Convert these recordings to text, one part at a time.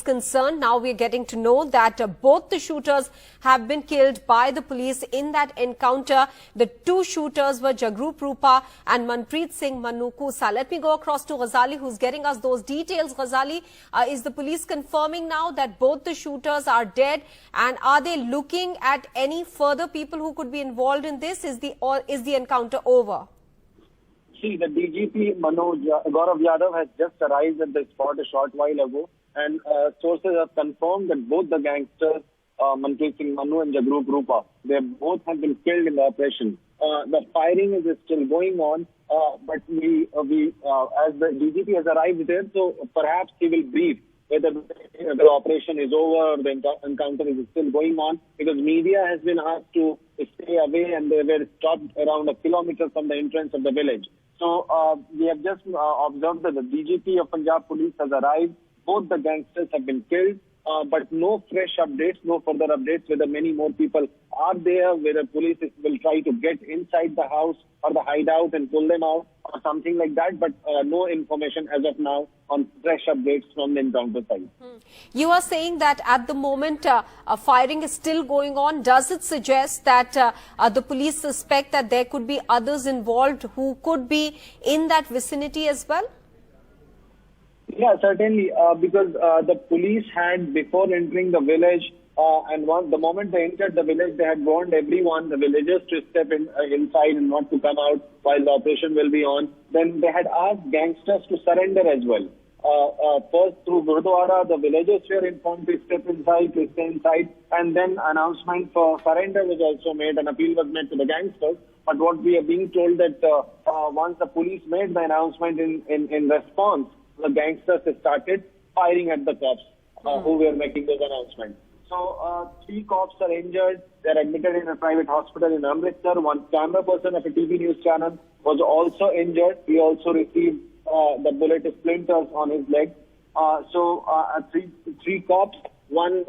concerned. Now we're getting to know that both the shooters have been killed by the police in that encounter. The two shooters were Jagroop Roopa and manpreet Singh Kusa. Let me go across to Ghazali, who's getting us those details. Ghazali, is the police confirming now that both the shooters are dead, and are they looking at any further people who could be involved in this? Is the encounter over? See, the DGP Gaurav Yadav has just arrived at the spot a short while ago, and sources have confirmed that both the gangsters, manpreet Singh Manu and Jagroop Roopa, they both have been killed in the operation. The firing is still going on, but as the DGP has arrived there, so perhaps he will brief whether the operation is over or the encounter is still going on, because media has been asked to stay away and they were stopped around a kilometer from the entrance of the village. So we have just observed that the DGP of Punjab Police has arrived. Both the gangsters have been killed, but no fresh updates, no further updates whether many more people are there, whether police will try to get inside the house or the hideout and pull them out or something like that, but no information as of now on fresh updates from the encounter side. You are saying that at the moment firing is still going on. Does it suggest that the police suspect that there could be others involved who could be in that vicinity as well? Yeah, certainly, because the police had, before entering the village, the moment they entered the village, they had warned everyone, the villagers, to step inside and not to come out while the operation will be on. Then they had asked gangsters to surrender as well. First, through Gurdwara, the villagers were informed to step inside, to stay inside, and then announcement for surrender was also made, an appeal was made to the gangsters. But what we are being told that once the police made the announcement in response, the gangsters started firing at the cops who were making those announcements. So 3 cops are injured. They are admitted in a private hospital in Amritsar. One camera person of a TV news channel was also injured. He also received the bullet splinters on his leg. Three cops, one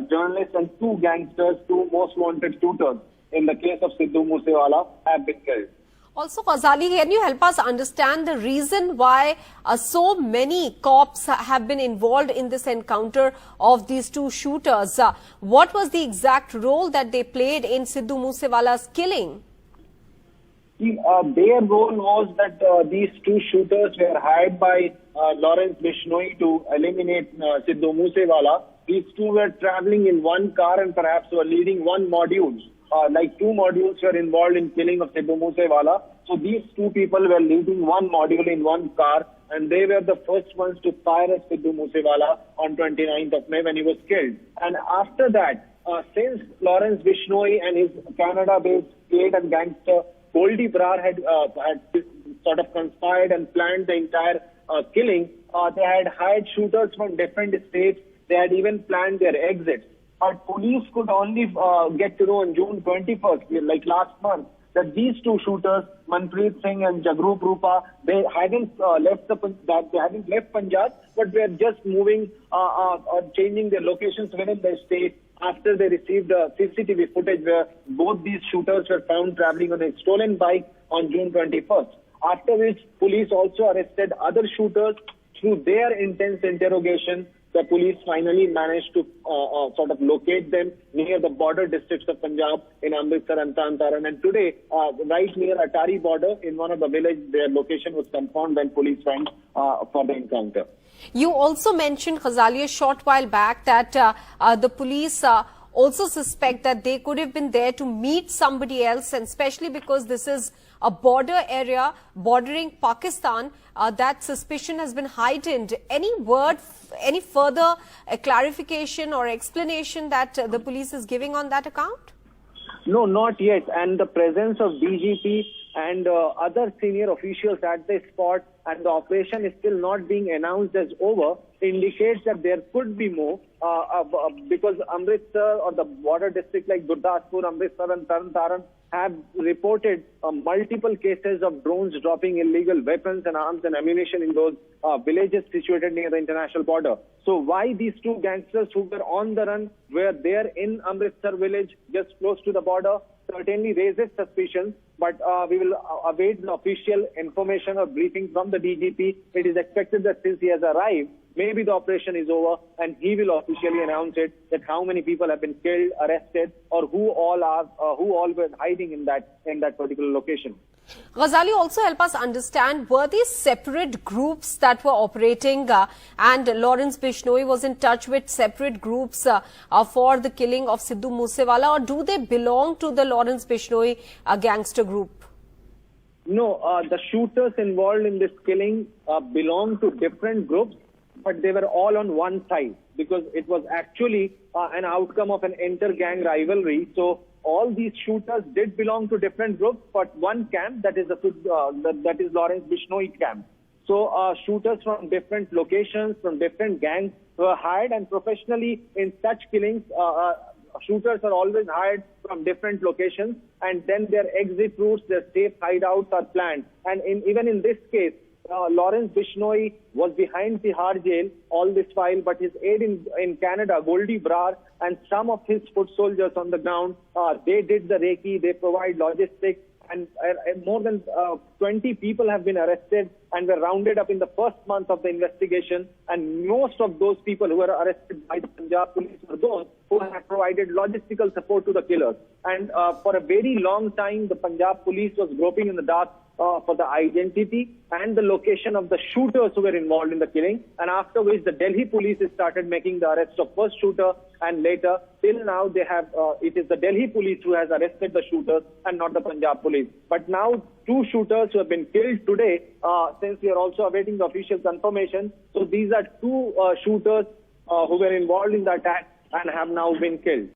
journalist, and 2 gangsters, 2 most wanted shooters in the case of Sidhu Moosewala, have been killed. Also, Ghazali, can you help us understand the reason why so many cops have been involved in this encounter of these 2 shooters? What was the exact role that they played in Sidhu Moosewala's killing? Their role was that these 2 shooters were hired by Lawrence Bishnoi to eliminate Sidhu Moosewala. These 2 were traveling in one car and perhaps were leading one module. Like 2 modules were involved in killing of Sidhu Moosewala. So these 2 people were leading one module in one car, and they were the first ones to fire at Sidhu Moosewala on 29th of May when he was killed. And after that, since Lawrence Bishnoi and his Canada-based state and gangster Goldie Brar had sort of conspired and planned the entire killing, they had hired shooters from different states. They had even planned their exits. But police could only get to know on June 21st, like last month, that these 2 shooters, manpreet Singh and Jagroop Roopa, they hadn't left Punjab, but they are just moving or changing their locations within the state after they received CCTV footage where both these shooters were found traveling on a stolen bike on June 21st. After which, police also arrested other shooters. Through their intense interrogation, the police finally managed to sort of locate them near the border districts of Punjab in Amritsar and Taran. And today, right near Atari border, in one of the villages, their location was confirmed when police went for the encounter. You also mentioned, Ghazali, a short while back that the police also suspect that they could have been there to meet somebody else, and especially because this is a border area bordering Pakistan, that suspicion has been heightened. Any further clarification or explanation that the police is giving on that account? No, not yet. And the presence of DGP and other senior officials at the spot, and the operation is still not being announced as over, indicates that there could be more, because Amritsar or the border district like Gurdaspur, Amritsar and Taran have reported multiple cases of drones dropping illegal weapons and arms and ammunition in those villages situated near the international border. So why these 2 gangsters who were on the run were there in Amritsar village just close to the border certainly raises suspicions, but we will await the official information or briefing from the DGP. It is expected that since he has arrived, maybe the operation is over and he will officially announce it, that how many people have been killed, arrested, or who all were hiding in that particular location. Ghazali, also help us understand, were these separate groups that were operating and Lawrence Bishnoi was in touch with separate groups for the killing of Sidhu Moosewala, or do they belong to the Lawrence Bishnoi gangster group? No, the shooters involved in this killing belong to different groups, but they were all on one side because it was actually an outcome of an inter-gang rivalry. So all these shooters did belong to different groups, but one camp, that is Lawrence Bishnoi camp. So shooters from different locations, from different gangs were hired, and professionally in such killings, shooters are always hired from different locations, and then their exit routes, their safe hideouts are planned. And even in this case, Lawrence Bishnoi was behind Tihar jail all this while, but his aide in Canada, Goldie Brar, and some of his foot soldiers on the ground, they did the recce, they provide logistics, and more than 20 people have been arrested and were rounded up in the first month of the investigation. And most of those people who were arrested by the Punjab police were those who have provided logistical support to the killers. And for a very long time, the Punjab police was groping in the dark for the identity and the location of the shooters who were involved in the killing, and after which the Delhi police started making the arrest of first shooter, and later, till now, they have it is the Delhi police who has arrested the shooters and not the Punjab police. But now, two shooters who have been killed today, since we are also awaiting the official confirmation. So these are two shooters who were involved in the attack and have now been killed.